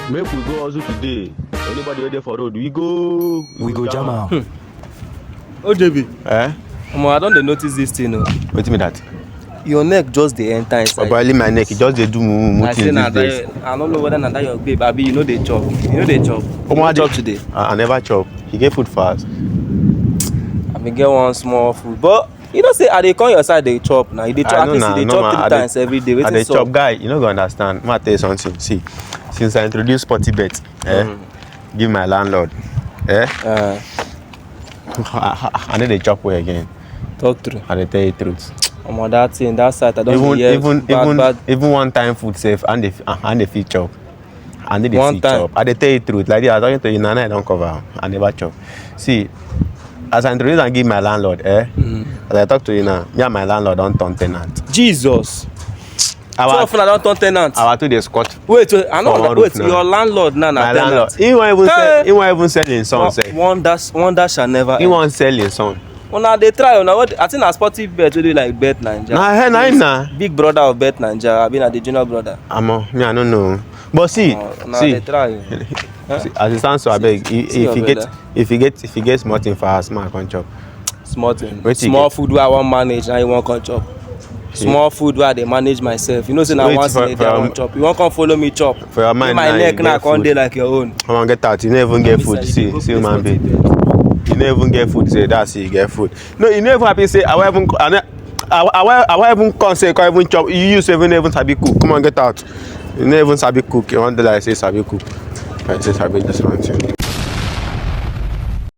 Make we go also today. Anybody there for road? We go jam am. Oh JB. I don't notice this thing. Wait me that. Your neck just dey enter inside. Probably my neck, it just dey do mumu things these days. I don't know whether that your babe, Abi, you know they chop. Chop today. I never chop. He get food fast. I been get one small food, but you know say I dey come your side dey chop now. You dey chop at least you dey chop 3 times every day. I dey chop, guy. You no go understand. I'ma tell you something. See, since I introduced Sportybet, give my landlord, I need a chop way again. Talk through. I dey tell you the truth. That thing, that side, I don't hear even one time food safe and the fit chop. And they one fit time. chop. I dey tell you the truth. Like this, I talking to you now, I don't cover. I never chop. See, as I introduce and give my landlord, as I talk to you now, me and my landlord don't turn tenant. Jesus. So often I don't turn tenant. Our two dey squat. Wait, I know. Wait, your landlord now, my tenant. landlord. He won't even sell his son. Wonder shall never. He won't sell his son. Now they try. Now what? I think na Sportybet we do like Bet Naija. Nah. Big brother of Bet Naija. I been at the junior brother. Me, I don't know. But see, they try. See, as it stands, so I beg, if you get small thing for us, man, I can't chop. Small thing. Small food where I want manage, now you want come chop. Small food where they manage myself. You know, say now once in a day I want chop. You want come follow me chop. For your mind, my neck now can't dey like your own. Come on, get out. You never even get food. See, man, baby. You never even get food. Say that's it. You get food. No, you never happy. Say I won't even come say I even chop. You use even sabi cook. Come on, get out. You never even sabi cook. You want to like say sabi cook. I say sabi just one thing.